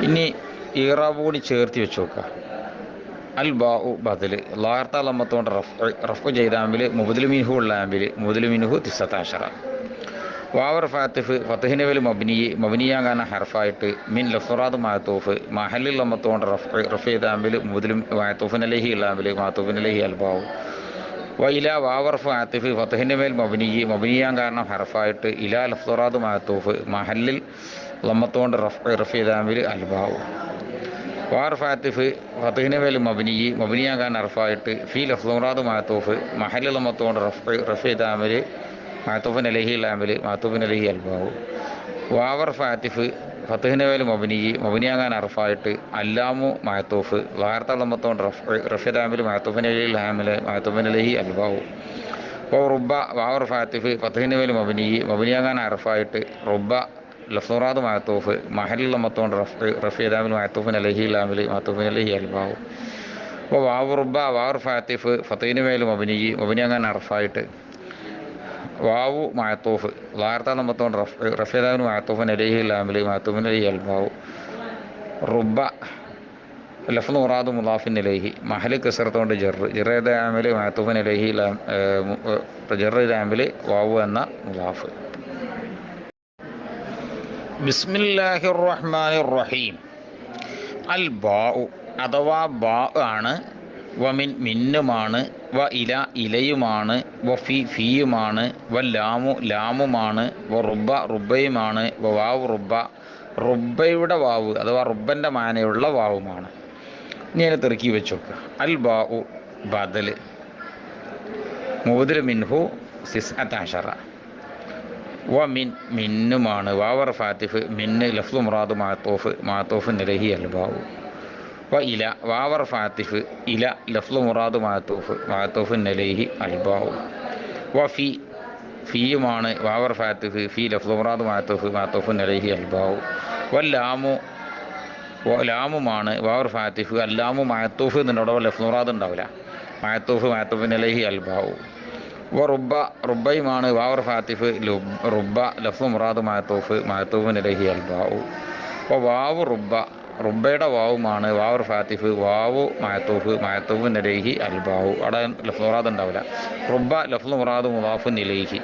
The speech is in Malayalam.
ഇനി ഈറാബ് കൂടി ചേർത്തി വെച്ച് നോക്കുക. അൽ ബാഉ ബദൽ ലാർത്താൽ അമ്മത്തോണ്ട് റഫ് ചെയ്താമ്പിൽ മുബദിൽ മിൻഹു ഉള്ള ആമ്പിൽ മുബദിൽ മിൻഹു തിസ്സത്താശറ. വാവർ ഫാത്തിഫ് ഫത്തഹിന് വേൽ മബനിയാകാന ഹർഫായിട്ട് മിൻ ലഫ്റാദ് മാത്തൂഫ് മഹലിൽ അമ്മത്തോണ്ട് റഫ് ചെയ്താമ്പിൽ മുബദിൽ മാത്തൂഫിൻ അലഹി ഉള്ളാമ്പിൽ മാത്തൂഫിൻ അലഹി അൽബാവു. വൈല വാവർ ഫാത്തിഫ് ഫത്തഹിൻ്റെ മേൽ മബനിയാൻ കാരണം ഹർഫായിട്ട് ഇലാ ലഫ്റാദ് മാത്തൂഫ് മഹലിൽ ലമ്മത്തോണ്ട് റഫ് ചെയ്താമ്പിൽ അൽബാവു. വാർ ഫാത്തിഫ് ഫത്തഹിന് മേൽ മബനിയാകാൻ ഹർഫായിട്ട് ഫി ലഫ്റാദ് മാത്തൂഫ് മഹലിൽ ലമ്മത്തോണ്ട് റഫ് ചെയ്താമ്പിൽ മാത്തൂഫിൻ അലഹി അലാമിൽ മാത്തൂഫിൻ അലഹി അൽബാവു. വാവർ ഫാത്തിഫ് ഫത്തഹിന് മേൽ മബനിയാകാൻ അർഫായിട്ട് അല്ലാമു മാത്തൂഫ് വാർത്തളമ്മത്തോണ്ട് റഫിദാമിൽ മാത്തൂഫിൻ അലഹി ഹാമിൽ മാത്തൂഫിൻ അലഹി അൽബാവു. അപ്പോൾ റുബ വാവർ ഫാത്തിഫ് ഫത്തഹിന് മേൽ മബനിയാകാൻ അർഫായിട്ട് റുബ ലഫ്റാദ് മാത്തൂഫ് മഹലില്ലമ്മത്തോണ്ട് റഫിദാമിൽ മാത്തൂഫിൻ അലഹി ഹാമിൽ മാത്തൂഫിൻ അലഹി അൽബാവു. അപ്പോൾ വാവു റുബ വാവർ ഫാത്തിഫ് ഫത്തഹിന് മേൽ മബനിയാകാൻ അർഫായിട്ട് വാവു മാത്തൂഫ് ലാർത്താൽ അമ്മത്തോണ്ട് റഫീദാവിന് മാത്തൂഫിൻ അലഹി ലാമിൽ മാത്തൂഫിൻ അലഹി അൽബാവു. റുബ ലഫ്ദ് മുറാദ് മുലാഫിൻ അലഹി മഹൽ കസറത്തോണ്ട് ജെറേദ് ആമിൽ മാത്തൂഫിൻ അലഹി ജെറേദ് ആമിൽ വാവു എന്ന മുലാഫ്. ബിസ്മില്ലാഹിർ റഹ്മാനിർ റഹീം. അൽ ബാഉ അഥവാ ബാ ആണ്. വമിൻ മിന്നുമാണ്. വ ഇല ഇലയുമാണ്. വ ഫി ഫിയുമാണ്. വ ലാമു ലാമുമാണ്. വ റുബ റുബയുമാണ്. വ വാവ് റുബ റുബയുടെ വാവ് അഥവാ റുബൻ്റെ മാനയുള്ള വാവുമാണ്. ഇനി അതിനെ തെറുക്കി വെച്ച് നോക്കുക. അൽ ബാഉ ബദൽ മുബദിൽ മിൻഹു സിസ്അത്തഅശറ. വ മിൻ മിന്നുമാണ്. വാവർ ഫാത്തിഫ് മിന്ന് ലഫ്ദു മുറാദ് മാത്തൂഫ് അലൈഹി അൽബാവു. വ ഇല വാവർ ഫാത്തിഫ് ഇല ലഫ്ദു മുറാദ് മാത്തൂഫ് അലൈഹി അൽബാവു. വ ഫി ഫിയുമാണ്. വാവർ ഫാത്തിഫ് ഫി ലഫ്ദു മുറാദ് മാത്തൂഫ് അലൈഹി അൽബാവു. വ ലാമുമാണ്. വാവർ ഫാത്തിഫ് അല്ലാമു മാത്തൂഫ് എന്നോട് ലഫ്ദു മുറാദ് ഉണ്ടാവില്ല. മാത്തൂഫിൻ അലൈഹി അൽബാവു. വ റുബ റുബയുമാണ്. വാവർ ഫാത്തിഫ് റുബ ലഫ്ദു മുറാദ് മാത്തൂഫിൻ അലൈഹി അൽബാവു. വ വാവു റുബ റുബയുടെ വാവുമാണ്. വാവർ ഫാത്തിഫ് വാവു മാത്തൂഫിൻ അലൈഹി അൽബാവു. അവിടെ ലഫ്ദു മുറാദ് ഉണ്ടാവില്ല. റുബ ലഫ്ദു മുറാദ് മുദാഫിൻ ഇലൈഹി